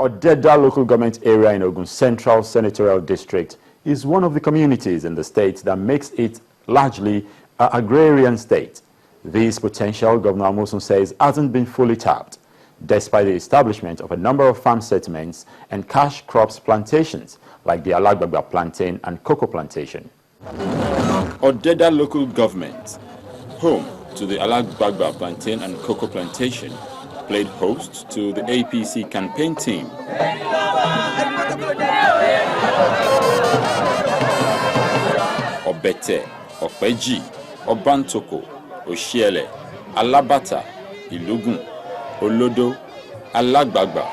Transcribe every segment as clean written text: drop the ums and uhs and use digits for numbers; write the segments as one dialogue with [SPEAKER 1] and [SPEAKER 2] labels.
[SPEAKER 1] Odeda local government area in Ogun Central Senatorial District is one of the communities in the state that makes it largely an agrarian state. This potential, Governor Amosun says, hasn't been fully tapped, despite the establishment of a number of farm settlements and cash crops plantations, like the Alagbagba plantain and cocoa plantation. Odeda local government, home to the Alagbagba plantain and cocoa plantation, played host to the APC campaign team. Obete, Opeji, Obantoko, Oshiele, Alabata, Ilugun, Olodo, Alagbagba,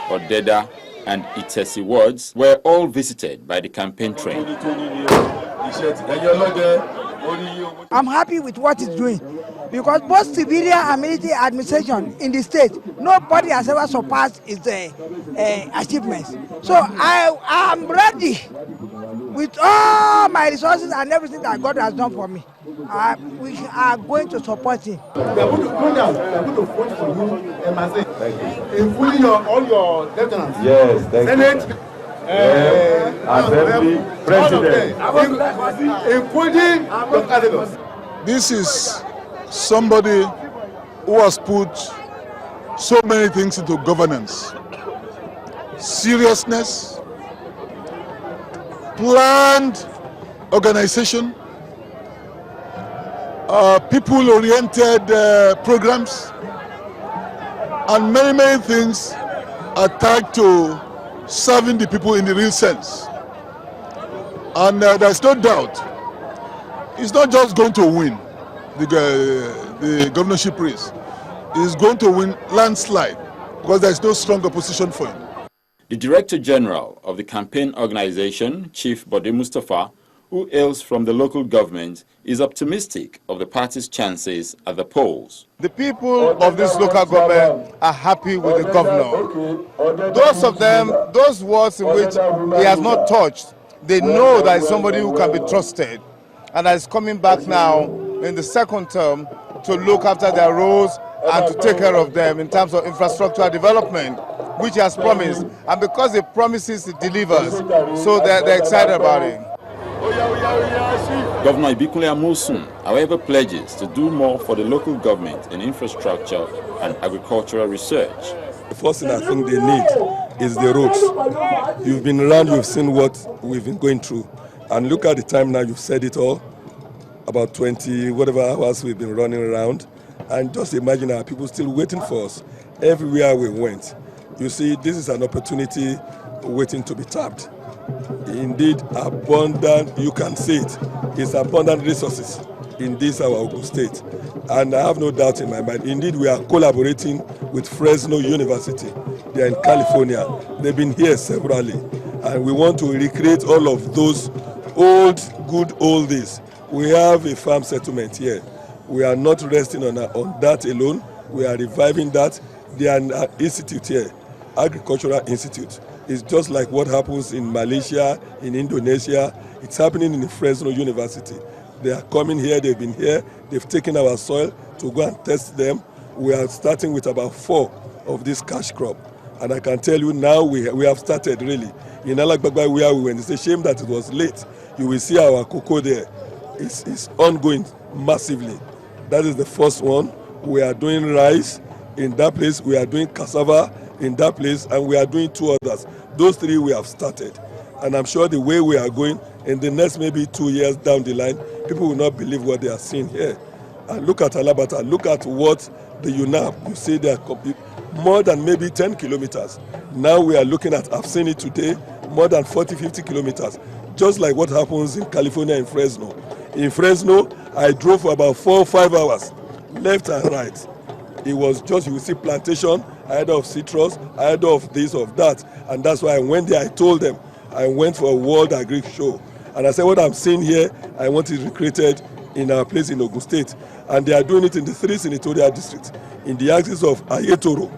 [SPEAKER 1] Odeda, and Itesi wards were all visited by the campaign train.
[SPEAKER 2] I'm happy with what it's doing because both civilian and military administration in the state, nobody has ever surpassed its achievements. So I am ready with all my resources and everything that God has done for me. We are going to support him.
[SPEAKER 3] We are going to vote for you, including all your lieutenants.
[SPEAKER 4] Yes,
[SPEAKER 3] Senate,
[SPEAKER 4] Assembly, President,
[SPEAKER 3] including the candidates.
[SPEAKER 5] This is somebody who has put so many things into governance. Seriousness, planned organization, people-oriented programs, and many things are tied to serving the people in the real sense. And there's no doubt, he's not just going to win the governorship race. He's going to win landslide because there's no strong opposition for him.
[SPEAKER 1] The Director General of the campaign organization, Chief Bode Mustafa, who hails from the local government, is optimistic of the party's chances at the polls.
[SPEAKER 6] The people of this local government are happy with the governor. Those of them, those wards in which he has not touched, they know that he's somebody who can be trusted and that is coming back now in the second term to look after their roads and to take care of them in terms of infrastructural development, which he has promised. And because he promises, he delivers. So they're excited about it.
[SPEAKER 1] Governor Ibikunle Amosun, however, pledges to do more for the local government in infrastructure and agricultural research.
[SPEAKER 4] The first thing I think they need is the roads. You've been around, you've seen what we've been going through. And look at the time now, you've said it all, about 20 whatever hours we've been running around. And just imagine our people still waiting for us everywhere we went. You see, this is an opportunity waiting to be tapped. Indeed, abundant, you can see it, it's abundant resources in this our Ogun state. And I have no doubt in my mind, indeed we are collaborating with Fresno University. They are in California. They've been here severally. And we want to recreate all of those good old days. We have a farm settlement here. We are not resting on that alone. We are reviving that. There are an institute here, Agricultural Institute. It's just like what happens in Malaysia, in Indonesia. It's happening in the Fresno University. They are coming here, they've been here, they've taken our soil to go and test them. We are starting with about 4 of this cash crop. And I can tell you now we have started really. In Alagbagba where we went, it's a shame that it was late. You will see our cocoa there. It's ongoing massively. That is the first one. We are doing rice in that place, we are doing cassava in that place, and we are doing 2 others. Those 3 we have started. And I'm sure the way we are going, in the next maybe 2 years down the line, people will not believe what they are seeing here. And look at Alabata, look at what the UNAP, you see they are more than maybe 10 kilometers. Now we are looking at, I've seen it today, more than 40, 50 kilometers. Just like what happens in California in Fresno. In Fresno, I drove for about 4 or 5 hours, left and right. It was just, you will see plantation, either of citrus, either of this, of that. And that's why I went there, I told them, I went for a World Agri Show. And I said, what I'm seeing here, I want it recreated in our place in Ogun State. And they are doing it in the 3 senatorial districts. In the axis of Ayetoro,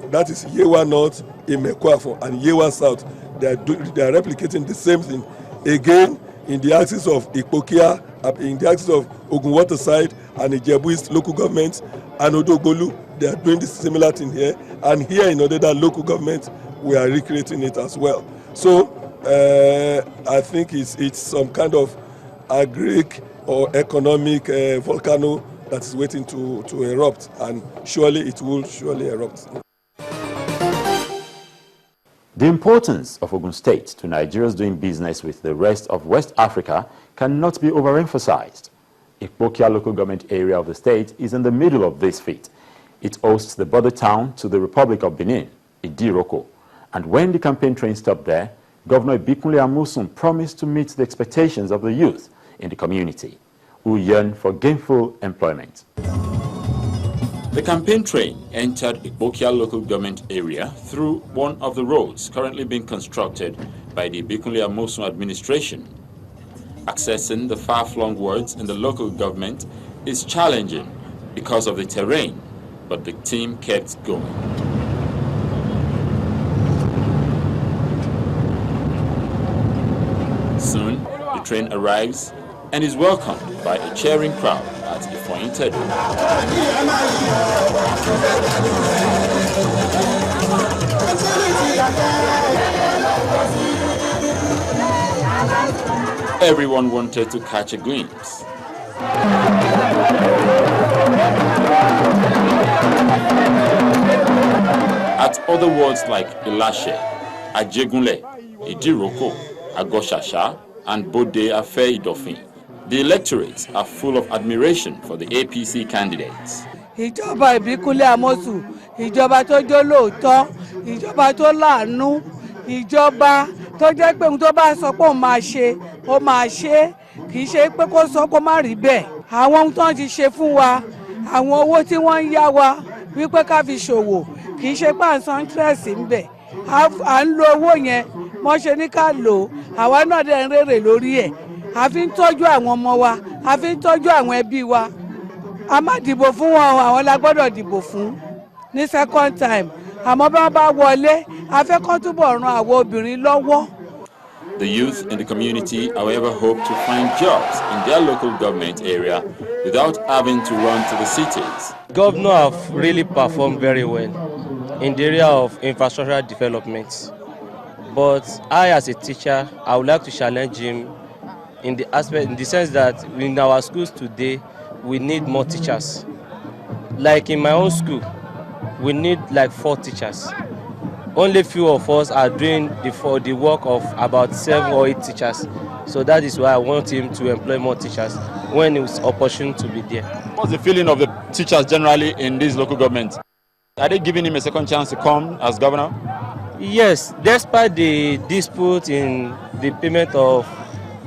[SPEAKER 4] that is Yewa North, Imekwafo, and Yewa South. They are replicating the same thing. Again, in the axis of Ikpokia, in the axis of Ogun Waterside and Ijebu East local governments, and Odogolu, They are doing the similar thing here, and here in other local government, we are recreating it as well. So I think it's some kind of agric or economic volcano that is waiting to erupt, and surely it will surely erupt.
[SPEAKER 1] The importance of Ogun State to Nigerians doing business with the rest of West Africa cannot be overemphasized. Ikpokia local government area of the state is in the middle of this feat. It hosts the border town to the Republic of Benin, Idiroko. And when the campaign train stopped there, Governor Ibikunle Amosun promised to meet the expectations of the youth in the community, who yearn for gainful employment. The campaign train entered Ikpokia local government area through one of the roads currently being constructed by the Ibikunle Amosun administration. Accessing the far-flung wards in the local government is challenging because of the terrain, but the team kept going. Soon, the train arrives and is welcomed by a cheering crowd at Ifoyin. Everyone wanted to catch a glimpse. At other wards like Ilashe, Ajegunle, Idiroko, Agoshasha, and Bode Afe Idofin, the electorates are full of admiration for the APC candidates.
[SPEAKER 2] Ìjọba Ìbíkúnlé Amosun, ìjọba tó jólóòtọ́, ìjọba tó láàánú, ìjọba tó jẹ́ pé ohun tó bá sọ pé ó máa ṣe, kì í ṣe pé kó sọ kó má rí bẹ́ẹ̀. Àwọn ohun tó ń ti ṣe fún wa, àwọn owó tí wọ́n ń yá wa wípé ká fi ṣòwò, kì í ṣe pé à ń san interest ń bẹ̀. À ń lo owó yẹn, wọ́n ṣe ní ká lò ó, àwa náà dẹ̀ ń rèrè lórí ẹ̀. A fi ń tọ́jú àwọn ọmọ wa, a fi ń tọ́jú àwọn ẹbí wa. A má dìbò fún wọn, àwọn la gbọ́dọ̀ dìbò fún ní second time. Àmọ́ bá bá wọlé, a fẹ́ kán túbọ̀ ran àwọn obìnrin lọ́wọ́.
[SPEAKER 1] The youth in the community, however, hope to find jobs in their local government area without having to run to the cities.
[SPEAKER 7] Governor have really performed very well in the area of infrastructural development. But I, as a teacher, I would like to challenge him in the sense that in our schools today, we need more teachers. Like in my own school, we need like 4 teachers. Only few of us are doing the work of about 7 or 8 teachers. So that is why I want him to employ more teachers when it's opportune to be there.
[SPEAKER 1] What's the feeling of the teachers generally in this local government? Are they giving him a second chance to come as governor?
[SPEAKER 7] Yes, despite the dispute in the payment of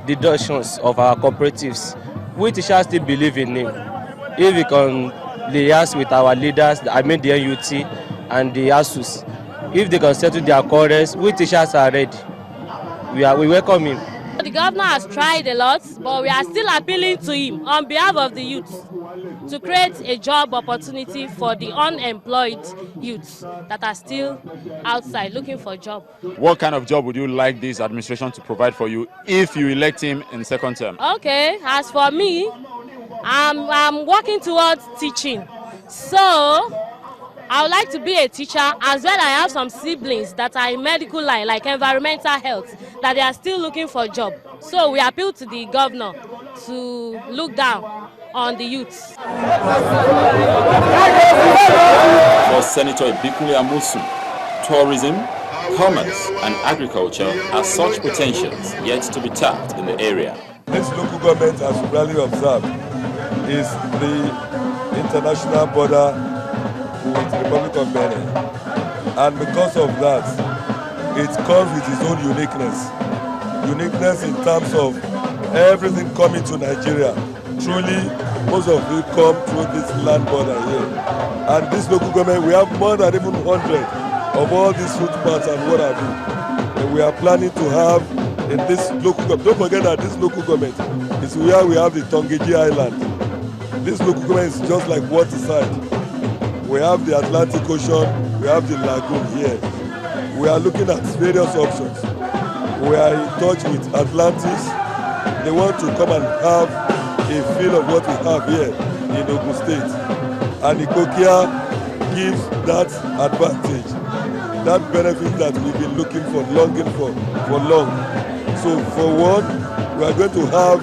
[SPEAKER 7] deductions of our cooperatives, we teachers still believe in him. If we can liaise with our leaders, I mean the NUT and the ASUS, if they can settle their quarrels, we teachers are ready. We welcome him.
[SPEAKER 8] The governor has tried a lot, but we are still appealing to him on behalf of the youth to create a job opportunity for the unemployed youths that are still outside looking for a job.
[SPEAKER 1] What kind of job would you like this administration to provide for you if you elect him in second term?
[SPEAKER 8] Okay, as for me, I'm working towards teaching. So I would like to be a teacher, as well I have some siblings that are in medical line, like environmental health, that they are still looking for a job. So we appeal to the governor to look down on the youths.
[SPEAKER 1] For Senator Ibikunle Amosun, tourism, commerce and agriculture are such potentials yet to be tapped in the area.
[SPEAKER 4] This local government, as you rightly observed, is the international border with the Republic of Benin. And because of that, it comes with its own uniqueness. Uniqueness in terms of everything coming to Nigeria. Truly, most of it come through this land border here. And this local government, we have more than even 100 of all these footpaths and what have you. And we are planning to have in this local government. Don't forget that this local government is where we have the Tongeji Island. This local government is just like waterside. We have the Atlantic Ocean, we have the lagoon here. We are looking at various options. We are in touch with Atlantis. They want to come and have a feel of what we have here in Ogun State. And Ikpokia gives that advantage, that benefit that we've been looking for, longing for long. So for one, we are going to have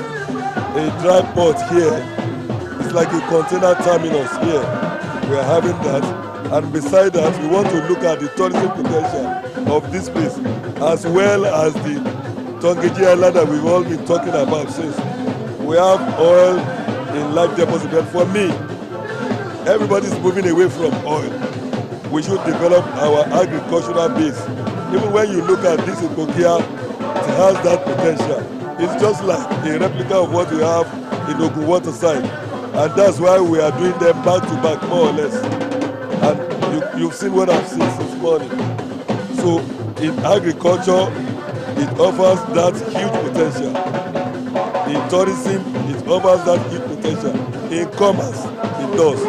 [SPEAKER 4] a dry port here. It's like a container terminus here. We are having that. And beside that, we want to look at the tourism potential of this place, as well as the Tongeji Island that we've all been talking about since. We have oil in large deposits, but for me, everybody's moving away from oil. We should develop our agricultural base. Even when you look at this in Kokia, it has that potential. It's just like a replica of what we have in Ogun waterside. And that's why we are doing them back to back, more or less. And you've seen what I've seen since morning. So in agriculture, it offers that huge potential. In tourism, it offers that huge potential. In commerce, it does.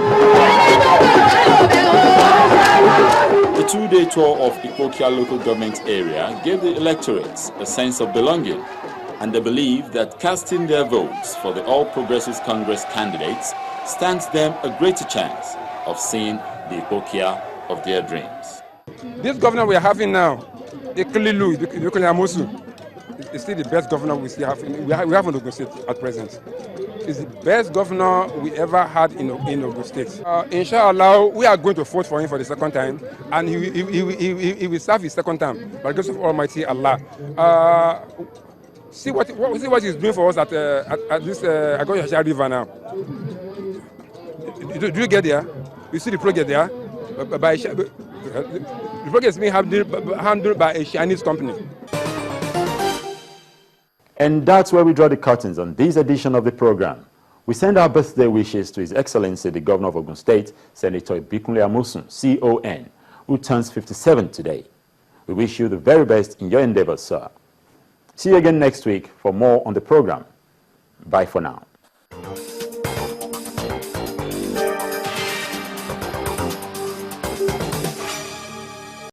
[SPEAKER 1] The two-day tour of Ipokia local government area gave the electorates a sense of belonging, and they believe that casting their votes for the All Progressives Congress candidates stands them a greater chance of seeing the Ipokia of their dreams.
[SPEAKER 9] This governor we are having now, Ekelilu, is still the best governor we still have. We have in Ogun State at present. It's the best governor we ever had in Ogun State. Inshallah, we are going to vote for him for the second time, and he will serve his second term by the grace of Almighty Allah. See what he's doing for us at this Agoyasha River now. Do you get there? You see the project there? The project is being handled by a Chinese company.
[SPEAKER 1] And that's where we draw the curtains on this edition of the program. We send our birthday wishes to His Excellency, the Governor of Ogun State, Senator Ibikunle Amosun, CON, who turns 57 today. We wish you the very best in your endeavors, sir. See you again next week for more on the program. Bye for now.